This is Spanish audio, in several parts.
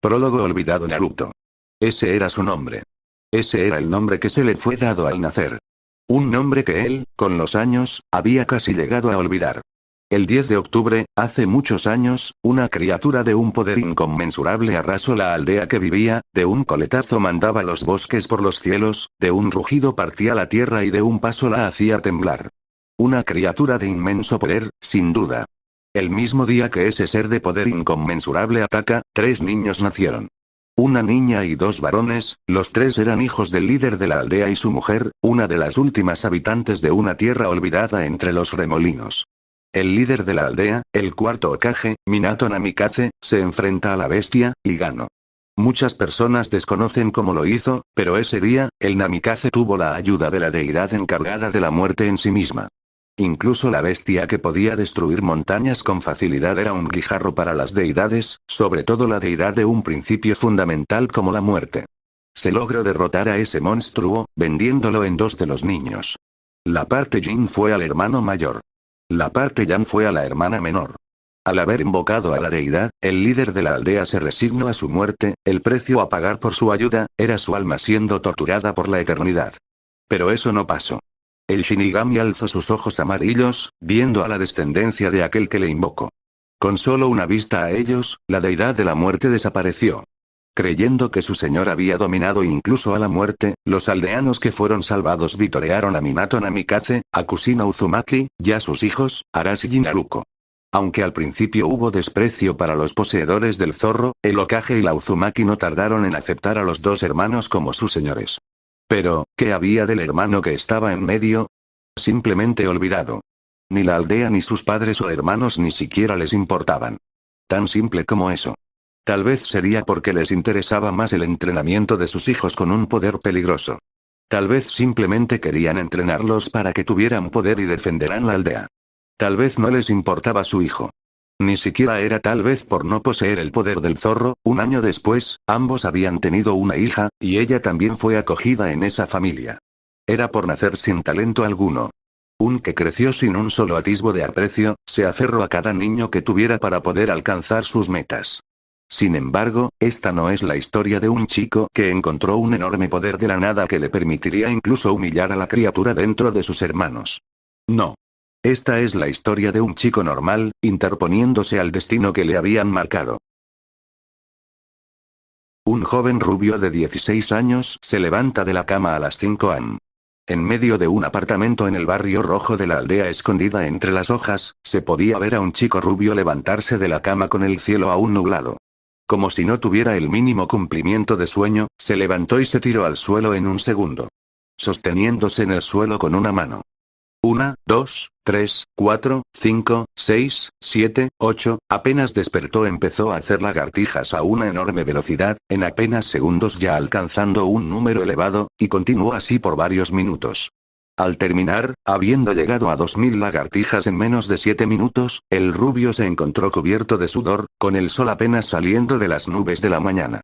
Prólogo olvidado Naruto. Ese era su nombre. Ese era el nombre que se le fue dado al nacer. Un nombre que él, con los años, había casi llegado a olvidar. El 10 de octubre, hace muchos años, una criatura de un poder inconmensurable arrasó la aldea que vivía, de un coletazo mandaba los bosques por los cielos, de un rugido partía la tierra y de un paso la hacía temblar. Una criatura de inmenso poder, sin duda. El mismo día que ese ser de poder inconmensurable ataca, 3 niños nacieron. Una niña y 2 varones, los 3 eran hijos del líder de la aldea y su mujer, una de las últimas habitantes de una tierra olvidada entre los remolinos. El líder de la aldea, el cuarto Hokage, Minato Namikaze, se enfrenta a la bestia, y ganó. Muchas personas desconocen cómo lo hizo, pero ese día, el Namikaze tuvo la ayuda de la deidad encargada de la muerte en sí misma. Incluso la bestia que podía destruir montañas con facilidad era un guijarro para las deidades, sobre todo la deidad de un principio fundamental como la muerte. Se logró derrotar a ese monstruo, vendiéndolo en 2 de los niños. La parte Jin fue al hermano mayor. La parte Yang fue a la hermana menor. Al haber invocado a la deidad, el líder de la aldea se resignó a su muerte, el precio a pagar por su ayuda, era su alma siendo torturada por la eternidad. Pero eso no pasó. El Shinigami alzó sus ojos amarillos, viendo a la descendencia de aquel que le invocó. Con solo una vista a ellos, la deidad de la muerte desapareció. Creyendo que su señor había dominado incluso a la muerte, los aldeanos que fueron salvados vitorearon a Minato Namikaze, a Kushina Uzumaki, y a sus hijos, Arashi y Naruko. Aunque al principio hubo desprecio para los poseedores del zorro, el Hokage y la Uzumaki no tardaron en aceptar a los 2 hermanos como sus señores. Pero, ¿qué había del hermano que estaba en medio? Simplemente olvidado. Ni la aldea ni sus padres o hermanos ni siquiera les importaban. Tan simple como eso. Tal vez sería porque les interesaba más el entrenamiento de sus hijos con un poder peligroso. Tal vez simplemente querían entrenarlos para que tuvieran poder y defenderán la aldea. Tal vez no les importaba su hijo. Ni siquiera era tal vez por no poseer el poder del zorro. Un año después, ambos habían tenido una hija, y ella también fue acogida en esa familia. Era por nacer sin talento alguno. Un que creció sin un solo atisbo de aprecio, se aferró a cada niño que tuviera para poder alcanzar sus metas. Sin embargo, esta no es la historia de un chico que encontró un enorme poder de la nada que le permitiría incluso humillar a la criatura dentro de sus hermanos. No. Esta es la historia de un chico normal, interponiéndose al destino que le habían marcado. Un joven rubio de 16 años se levanta de la cama a las 5 am. En medio de un apartamento en el barrio rojo de la aldea escondida entre las hojas, se podía ver a un chico rubio levantarse de la cama con el cielo aún nublado. Como si no tuviera el mínimo cumplimiento de sueño, se levantó y se tiró al suelo en un segundo. Sosteniéndose en el suelo con una mano. 1, 2, 3, 4, 5, 6, 7, 8, apenas despertó empezó a hacer lagartijas a una enorme velocidad, en apenas segundos ya alcanzando un número elevado, y continuó así por varios minutos. Al terminar, habiendo llegado a 2000 lagartijas en menos de 7 minutos, el rubio se encontró cubierto de sudor, con el sol apenas saliendo de las nubes de la mañana.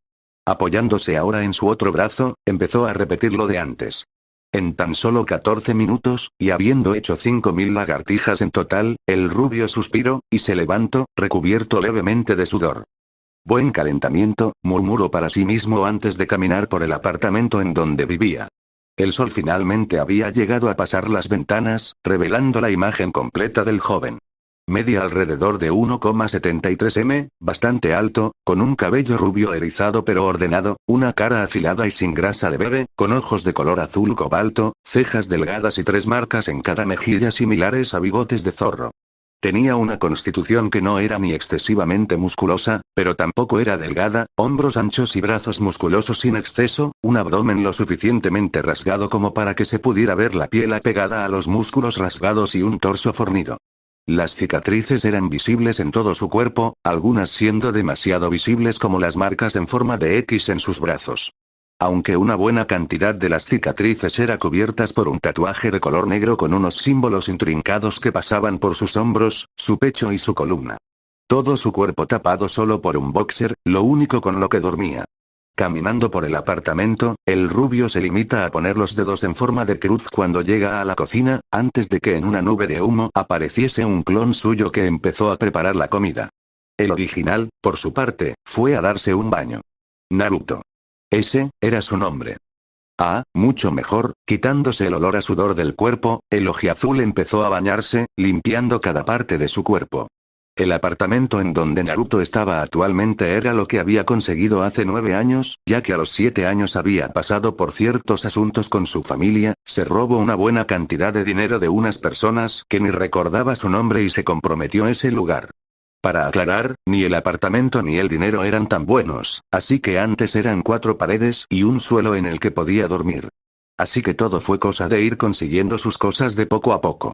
Apoyándose ahora en su otro brazo, empezó a repetir lo de antes. En tan solo 14 minutos, y habiendo hecho 5000 lagartijas en total, el rubio suspiró, y se levantó, recubierto levemente de sudor. Buen calentamiento, murmuró para sí mismo antes de caminar por el apartamento en donde vivía. El sol finalmente había llegado a pasar las ventanas, revelando la imagen completa del joven. Media alrededor de 1,73 m, bastante alto, con un cabello rubio erizado pero ordenado, una cara afilada y sin grasa de bebé, con ojos de color azul cobalto, cejas delgadas y 3 marcas en cada mejilla similares a bigotes de zorro. Tenía una constitución que no era ni excesivamente musculosa, pero tampoco era delgada, hombros anchos y brazos musculosos sin exceso, un abdomen lo suficientemente rasgado como para que se pudiera ver la piel apegada a los músculos rasgados y un torso fornido. Las cicatrices eran visibles en todo su cuerpo, algunas siendo demasiado visibles como las marcas en forma de X en sus brazos. Aunque una buena cantidad de las cicatrices era cubiertas por un tatuaje de color negro con unos símbolos intrincados que pasaban por sus hombros, su pecho y su columna. Todo su cuerpo tapado solo por un boxer, lo único con lo que dormía. Caminando por el apartamento, el rubio se limita a poner los dedos en forma de cruz cuando llega a la cocina, antes de que en una nube de humo apareciese un clon suyo que empezó a preparar la comida. El original, por su parte, fue a darse un baño. Naruto. Ese era su nombre. Ah, mucho mejor, quitándose el olor a sudor del cuerpo, el ojiazul empezó a bañarse, limpiando cada parte de su cuerpo. El apartamento en donde Naruto estaba actualmente era lo que había conseguido hace 9 años, ya que a los 7 años había pasado por ciertos asuntos con su familia, se robó una buena cantidad de dinero de unas personas que ni recordaba su nombre y se comprometió ese lugar. Para aclarar, ni el apartamento ni el dinero eran tan buenos, así que antes eran 4 paredes y un suelo en el que podía dormir. Así que todo fue cosa de ir consiguiendo sus cosas de poco a poco.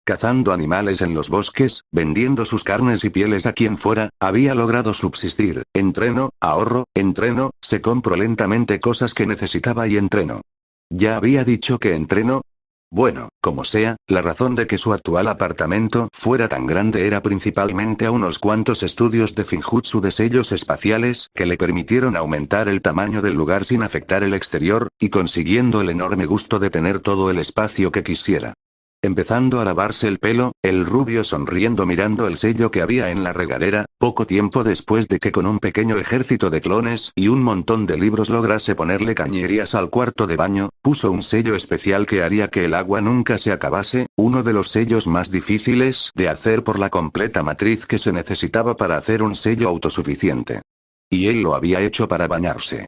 Cazando animales en los bosques, vendiendo sus carnes y pieles a quien fuera, había logrado subsistir. Entreno, ahorro, entreno, se compró lentamente cosas que necesitaba y entreno. ¿Ya había dicho que entreno? Bueno, como sea, la razón de que su actual apartamento fuera tan grande era principalmente a unos cuantos estudios de Finjutsu de sellos espaciales que le permitieron aumentar el tamaño del lugar sin afectar el exterior, y consiguiendo el enorme gusto de tener todo el espacio que quisiera. Empezando a lavarse el pelo, el rubio sonriendo mirando el sello que había en la regadera, poco tiempo después de que con un pequeño ejército de clones y un montón de libros lograse ponerle cañerías al cuarto de baño, puso un sello especial que haría que el agua nunca se acabase, uno de los sellos más difíciles de hacer por la completa matriz que se necesitaba para hacer un sello autosuficiente. Y él lo había hecho para bañarse.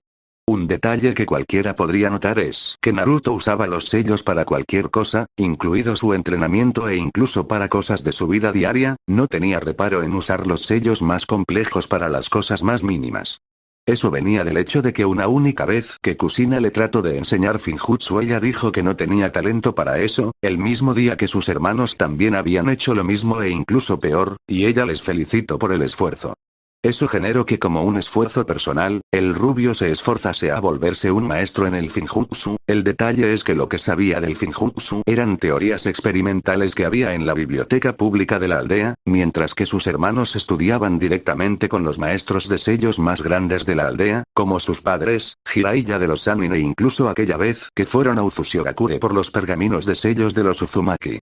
Un detalle que cualquiera podría notar es que Naruto usaba los sellos para cualquier cosa, incluido su entrenamiento e incluso para cosas de su vida diaria, no tenía reparo en usar los sellos más complejos para las cosas más mínimas. Eso venía del hecho de que una única vez que Kusina le trató de enseñar Finjutsu ella dijo que no tenía talento para eso, el mismo día que sus hermanos también habían hecho lo mismo e incluso peor, y ella les felicitó por el esfuerzo. Eso generó que como un esfuerzo personal, el rubio se esforzase a volverse un maestro en el Finjutsu. El detalle es que lo que sabía del Finjutsu eran teorías experimentales que había en la biblioteca pública de la aldea, mientras que sus hermanos estudiaban directamente con los maestros de sellos más grandes de la aldea, como sus padres, Jiraiya de los Sannin e incluso aquella vez que fueron a Uzushigakure por los pergaminos de sellos de los Uzumaki.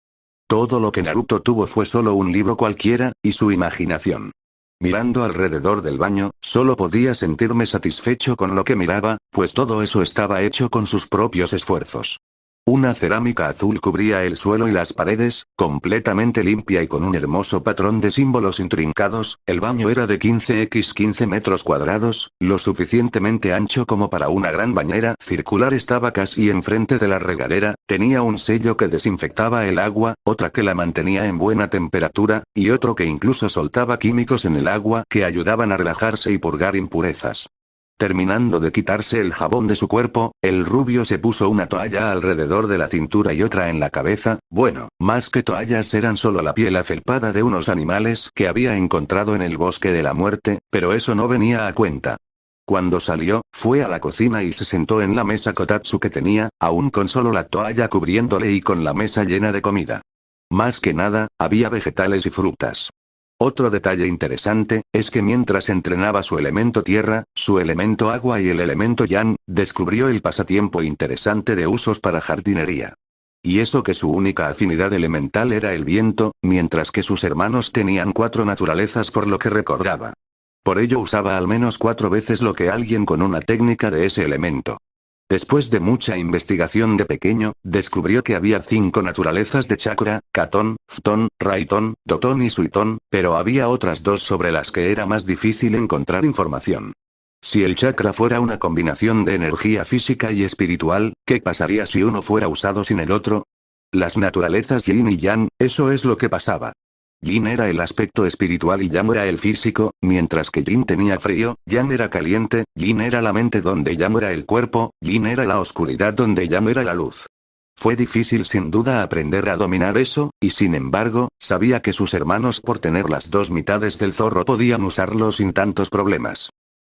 Todo lo que Naruto tuvo fue solo un libro cualquiera, y su imaginación. Mirando alrededor del baño, solo podía sentirme satisfecho con lo que miraba, pues todo eso estaba hecho con sus propios esfuerzos. Una cerámica azul cubría el suelo y las paredes, completamente limpia y con un hermoso patrón de símbolos intrincados. El baño era de 15x15 metros cuadrados, lo suficientemente ancho como para una gran bañera circular. Estaba casi enfrente de la regadera, tenía un sello que desinfectaba el agua, otra que la mantenía en buena temperatura, y otro que incluso soltaba químicos en el agua que ayudaban a relajarse y purgar impurezas. Terminando de quitarse el jabón de su cuerpo, el rubio se puso una toalla alrededor de la cintura y otra en la cabeza. Bueno, más que toallas eran solo la piel afelpada de unos animales que había encontrado en el bosque de la muerte, pero eso no venía a cuenta. Cuando salió, fue a la cocina y se sentó en la mesa kotatsu que tenía, aún con solo la toalla cubriéndole y con la mesa llena de comida. Más que nada, había vegetales y frutas. Otro detalle interesante, es que mientras entrenaba su elemento tierra, su elemento agua y el elemento yang, descubrió el pasatiempo interesante de usos para jardinería. Y eso que su única afinidad elemental era el viento, mientras que sus hermanos tenían 4 naturalezas por lo que recordaba. Por ello usaba al menos 4 veces lo que alguien con una técnica de ese elemento. Después de mucha investigación de pequeño, descubrió que había 5 naturalezas de chakra, Katon, Phton, Raiton, Doton y Suiton, pero había otras 2 sobre las que era más difícil encontrar información. Si el chakra fuera una combinación de energía física y espiritual, ¿qué pasaría si uno fuera usado sin el otro? Las naturalezas yin y yang, eso es lo que pasaba. Yin era el aspecto espiritual y Yang era el físico, mientras que Yin tenía frío, Yang era caliente, Yin era la mente donde Yang era el cuerpo, Yin era la oscuridad donde Yang era la luz. Fue difícil sin duda aprender a dominar eso, y sin embargo, sabía que sus hermanos por tener las 2 mitades del zorro podían usarlo sin tantos problemas.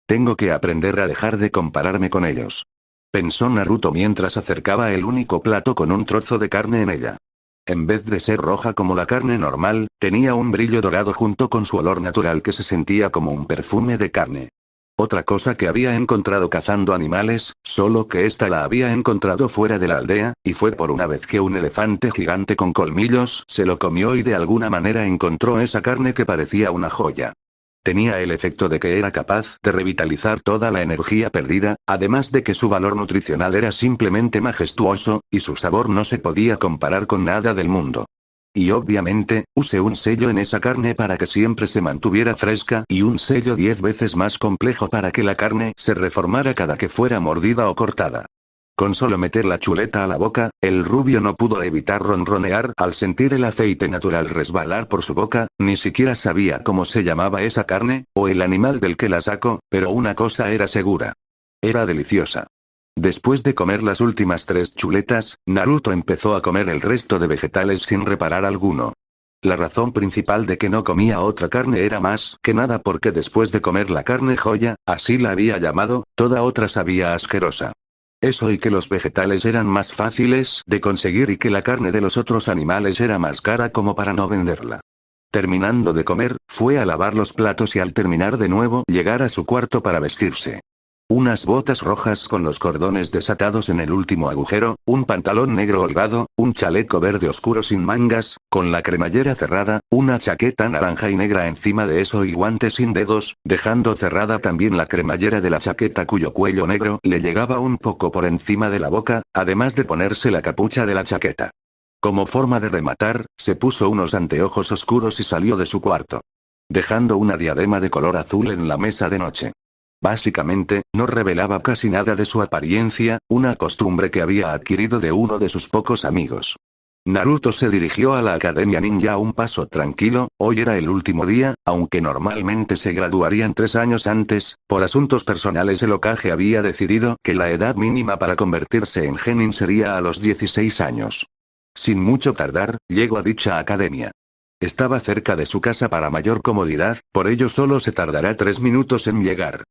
Tengo que aprender a dejar de compararme con ellos. Pensó Naruto mientras acercaba el único plato con un trozo de carne en ella. En vez de ser roja como la carne normal, tenía un brillo dorado junto con su olor natural que se sentía como un perfume de carne. Otra cosa que había encontrado cazando animales, solo que esta la había encontrado fuera de la aldea, y fue por una vez que un elefante gigante con colmillos se lo comió y de alguna manera encontró esa carne que parecía una joya. Tenía el efecto de que era capaz de revitalizar toda la energía perdida, además de que su valor nutricional era simplemente majestuoso, y su sabor no se podía comparar con nada del mundo. Y obviamente, usé un sello en esa carne para que siempre se mantuviera fresca y un sello 10 veces más complejo para que la carne se reformara cada que fuera mordida o cortada. Con solo meter la chuleta a la boca, el rubio no pudo evitar ronronear al sentir el aceite natural resbalar por su boca, ni siquiera sabía cómo se llamaba esa carne, o el animal del que la sacó, pero una cosa era segura. Era deliciosa. Después de comer las últimas 3 chuletas, Naruto empezó a comer el resto de vegetales sin reparar alguno. La razón principal de que no comía otra carne era más que nada porque después de comer la carne joya, así la había llamado, toda otra sabía asquerosa. Eso y que los vegetales eran más fáciles de conseguir y que la carne de los otros animales era más cara como para no venderla. Terminando de comer, fue a lavar los platos y al terminar de nuevo llegar a su cuarto para vestirse. Unas botas rojas con los cordones desatados en el último agujero, un pantalón negro holgado, un chaleco verde oscuro sin mangas, con la cremallera cerrada, una chaqueta naranja y negra encima de eso y guantes sin dedos, dejando cerrada también la cremallera de la chaqueta cuyo cuello negro le llegaba un poco por encima de la boca, además de ponerse la capucha de la chaqueta. Como forma de rematar, se puso unos anteojos oscuros y salió de su cuarto, dejando una diadema de color azul en la mesa de noche. Básicamente, no revelaba casi nada de su apariencia, una costumbre que había adquirido de uno de sus pocos amigos. Naruto se dirigió a la Academia Ninja a un paso tranquilo, hoy era el último día, aunque normalmente se graduarían 3 años antes, por asuntos personales el Hokage había decidido que la edad mínima para convertirse en genin sería a los 16 años. Sin mucho tardar, llegó a dicha academia. Estaba cerca de su casa para mayor comodidad, por ello solo se tardará 3 minutos en llegar.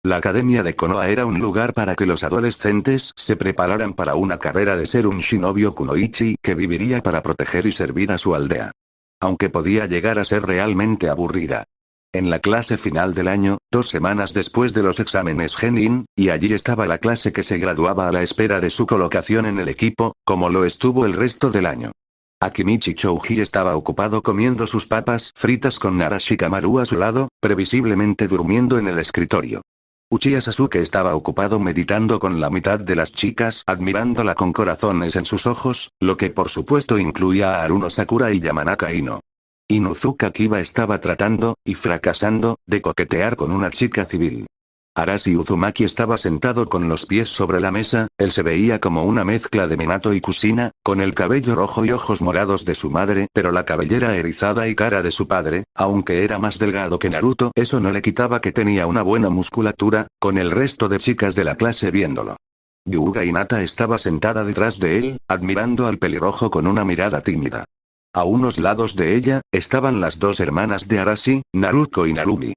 La Academia de Konoha era un lugar para que los adolescentes se prepararan para una carrera de ser un shinobi o kunoichi que viviría para proteger y servir a su aldea. Aunque podía llegar a ser realmente aburrida. En la clase final del año, 2 semanas después de los exámenes Genin, y allí estaba la clase que se graduaba a la espera de su colocación en el equipo, como lo estuvo el resto del año. Akimichi Chouji estaba ocupado comiendo sus papas fritas con Narashikamaru a su lado, previsiblemente durmiendo en el escritorio. Uchiha Sasuke estaba ocupado meditando con la mitad de las chicas, admirándola con corazones en sus ojos, lo que por supuesto incluía a Haruno Sakura y Yamanaka Ino. Inuzuka Kiba estaba tratando, y fracasando, de coquetear con una chica civil. Arashi Uzumaki estaba sentado con los pies sobre la mesa, él se veía como una mezcla de Minato y Kushina, con el cabello rojo y ojos morados de su madre, pero la cabellera erizada y cara de su padre, aunque era más delgado que Naruto, eso no le quitaba que tenía una buena musculatura, con el resto de chicas de la clase viéndolo. Hyuga Hinata estaba sentada detrás de él, admirando al pelirrojo con una mirada tímida. A unos lados de ella, estaban las 2 hermanas de Arashi, Naruko y Narumi.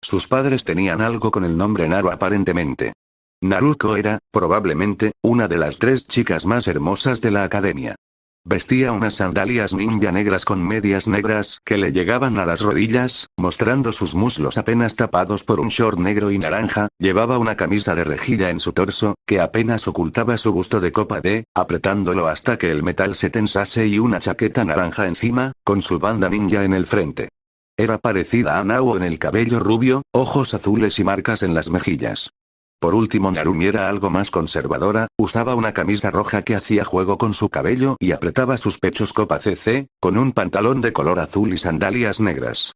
Sus padres tenían algo con el nombre Naru aparentemente. Naruko era, probablemente, una de las 3 chicas más hermosas de la academia. Vestía unas sandalias ninja negras con medias negras que le llegaban a las rodillas, mostrando sus muslos apenas tapados por un short negro y naranja, llevaba una camisa de rejilla en su torso, que apenas ocultaba su busto de copa D, apretándolo hasta que el metal se tensase y una chaqueta naranja encima, con su banda ninja en el frente. Era parecida a Nao en el cabello rubio, ojos azules y marcas en las mejillas. Por último Narumi era algo más conservadora, usaba una camisa roja que hacía juego con su cabello y apretaba sus pechos copa CC, con un pantalón de color azul y sandalias negras.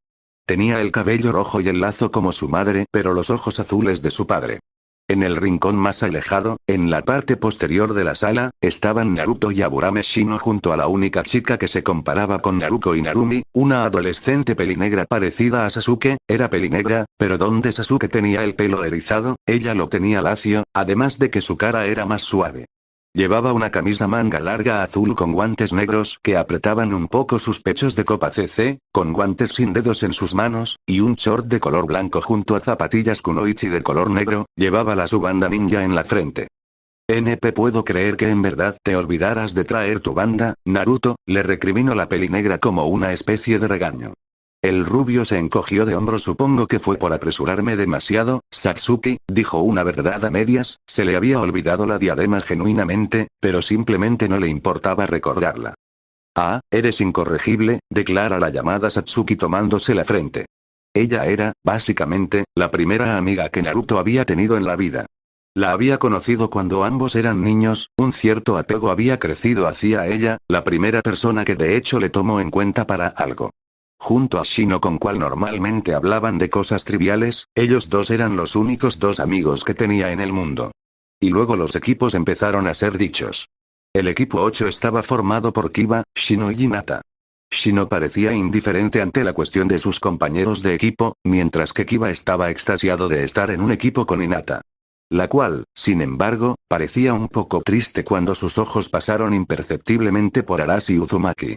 Tenía el cabello rojo y el lazo como su madre, pero los ojos azules de su padre. En el rincón más alejado, en la parte posterior de la sala, estaban Naruto y Aburame Shino junto a la única chica que se comparaba con Naruko y Narumi, una adolescente pelinegra parecida a Sasuke, era pelinegra, pero donde Sasuke tenía el pelo erizado, ella lo tenía lacio, además de que su cara era más suave. Llevaba una camisa manga larga azul con guantes negros que apretaban un poco sus pechos de copa CC, con guantes sin dedos en sus manos, y un short de color blanco junto a zapatillas kunoichi de color negro, llevaba su banda ninja en la frente. NP puedo creer que en verdad te olvidaras de traer tu banda, Naruto, le recriminó la pelinegra como una especie de regaño. El rubio se encogió de hombros. Supongo que fue por apresurarme demasiado, Satsuki, dijo una verdad a medias, se le había olvidado la diadema genuinamente, pero simplemente no le importaba recordarla. Ah, eres incorregible, declara la llamada Satsuki tomándose la frente. Ella era, básicamente, la primera amiga que Naruto había tenido en la vida. La había conocido cuando ambos eran niños, un cierto apego había crecido hacia ella, la primera persona que de hecho le tomó en cuenta para algo. Junto a Shino con cual normalmente hablaban de cosas triviales, ellos dos eran los únicos dos amigos que tenía en el mundo. Y luego los equipos empezaron a ser dichos. El equipo 8 estaba formado por Kiba, Shino y Hinata. Shino parecía indiferente ante la cuestión de sus compañeros de equipo, mientras que Kiba estaba extasiado de estar en un equipo con Hinata. La cual, sin embargo, parecía un poco triste cuando sus ojos pasaron imperceptiblemente por Arashi Uzumaki.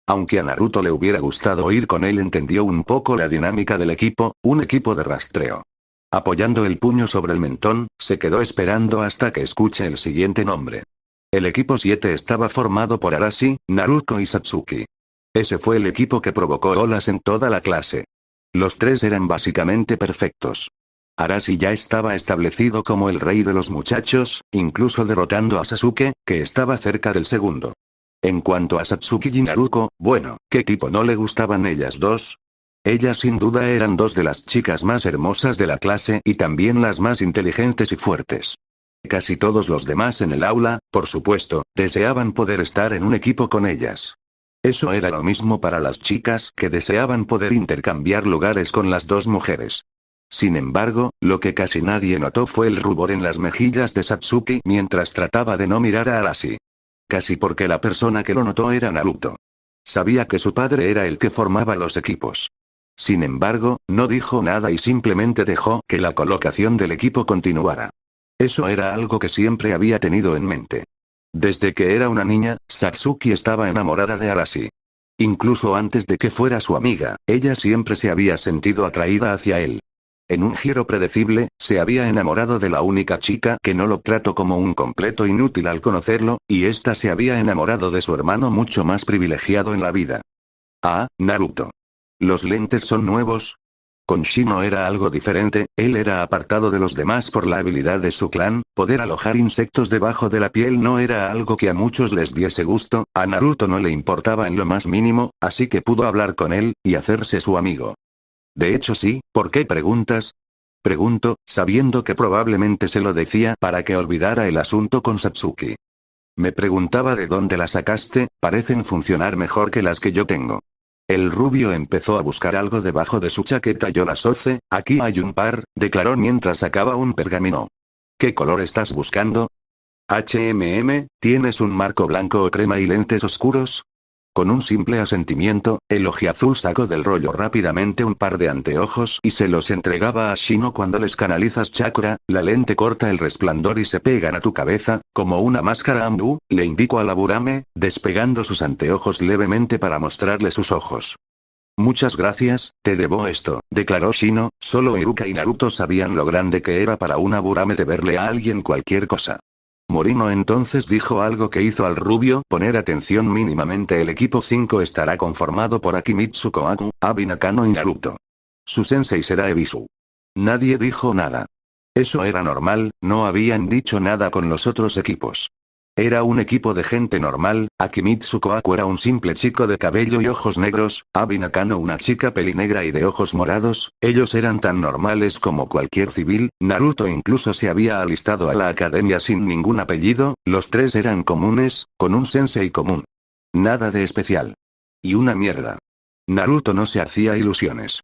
Aunque a Naruto le hubiera gustado ir con él, entendió un poco la dinámica del equipo, un equipo de rastreo. Apoyando el puño sobre el mentón, se quedó esperando hasta que escuche el siguiente nombre. El equipo 7 estaba formado por Arashi, Naruto y Satsuki. Ese fue el equipo que provocó olas en toda la clase. Los tres eran básicamente perfectos. Arashi ya estaba establecido como el rey de los muchachos, incluso derrotando a Sasuke, que estaba cerca del segundo. En cuanto a Satsuki y Naruto, bueno, ¿qué tipo no le gustaban ellas dos? Ellas sin duda eran dos de las chicas más hermosas de la clase y también las más inteligentes y fuertes. Casi todos los demás en el aula, por supuesto, deseaban poder estar en un equipo con ellas. Eso era lo mismo para las chicas que deseaban poder intercambiar lugares con las dos mujeres. Sin embargo, lo que casi nadie notó fue el rubor en las mejillas de Satsuki mientras trataba de no mirar a Arashi. Casi porque la persona que lo notó era Naruto. Sabía que su padre era el que formaba los equipos. Sin embargo, no dijo nada y simplemente dejó que la colocación del equipo continuara. Eso era algo que siempre había tenido en mente. Desde que era una niña, Satsuki estaba enamorada de Arashi. Incluso antes de que fuera su amiga, ella siempre se había sentido atraída hacia él. En un giro predecible, se había enamorado de la única chica que no lo trató como un completo inútil al conocerlo, y ésta se había enamorado de su hermano mucho más privilegiado en la vida. Ah, Naruto. ¿Los lentes son nuevos? Con Shino era algo diferente, él era apartado de los demás por la habilidad de su clan, poder alojar insectos debajo de la piel no era algo que a muchos les diese gusto, a Naruto no le importaba en lo más mínimo, así que pudo hablar con él, y hacerse su amigo. De hecho sí, ¿por qué preguntas? Pregunto, sabiendo que probablemente se lo decía para que olvidara el asunto con Satsuki. Me preguntaba de dónde la sacaste, parecen funcionar mejor que las que yo tengo. El rubio empezó a buscar algo debajo de su chaqueta. Yo las hoce, aquí hay un par, declaró mientras sacaba un pergamino. ¿Qué color estás buscando? ¿Tienes un marco blanco o crema y lentes oscuros? Con un simple asentimiento, el ojiazul sacó del rollo rápidamente un par de anteojos y se los entregaba a Shino. Cuando les canalizas chakra, la lente corta el resplandor y se pegan a tu cabeza, como una máscara Ambu, le indicó a la Burame, despegando sus anteojos levemente para mostrarle sus ojos. Muchas gracias, te debo esto, declaró Shino. Solo Iruka y Naruto sabían lo grande que era para una Burame deberle a alguien cualquier cosa. Morino entonces dijo algo que hizo al rubio poner atención mínimamente. El equipo 5 estará conformado por Akimitsu Kohaku, Abi Nakano y Naruto. Su sensei será Ebisu. Nadie dijo nada. Eso era normal, no habían dicho nada con los otros equipos. Era un equipo de gente normal, Akimitsu Kohaku era un simple chico de cabello y ojos negros, Abi Nakano una chica pelinegra y de ojos morados, ellos eran tan normales como cualquier civil, Naruto incluso se había alistado a la academia sin ningún apellido, los tres eran comunes, con un sensei común. Nada de especial. Y una mierda. Naruto no se hacía ilusiones.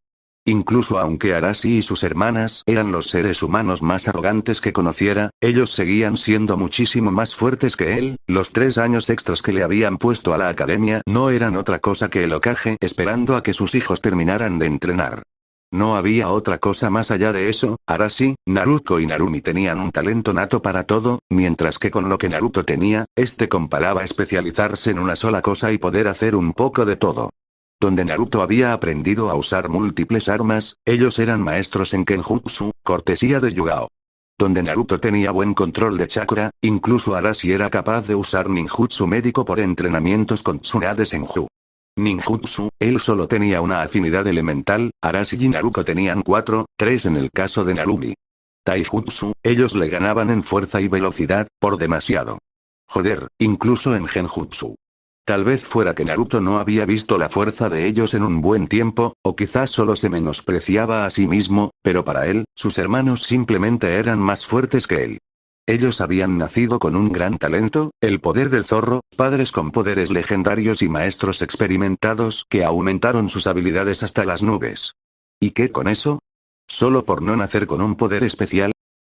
Incluso aunque Arashi y sus hermanas eran los seres humanos más arrogantes que conociera, ellos seguían siendo muchísimo más fuertes que él. Los 3 años extras que le habían puesto a la academia no eran otra cosa que el Hokage esperando a que sus hijos terminaran de entrenar. No había otra cosa más allá de eso. Arashi, Naruto y Narumi tenían un talento nato para todo, mientras que con lo que Naruto tenía, comparaba especializarse en una sola cosa y poder hacer un poco de todo. Donde Naruto había aprendido a usar múltiples armas, ellos eran maestros en Kenjutsu, cortesía de Yugao. Donde Naruto tenía buen control de chakra, incluso Arashi era capaz de usar ninjutsu médico por entrenamientos con Tsunade Senju. Ninjutsu, él solo tenía una afinidad elemental, Arashi y Naruto tenían 4, 3 en el caso de Narumi. Taijutsu, ellos le ganaban en fuerza y velocidad, por demasiado. Joder, incluso en Genjutsu. Tal vez fuera que Naruto no había visto la fuerza de ellos en un buen tiempo, o quizás solo se menospreciaba a sí mismo, pero para él, sus hermanos simplemente eran más fuertes que él. Ellos habían nacido con un gran talento, el poder del zorro, padres con poderes legendarios y maestros experimentados que aumentaron sus habilidades hasta las nubes. ¿Y qué con eso? Solo por no nacer con un poder especial,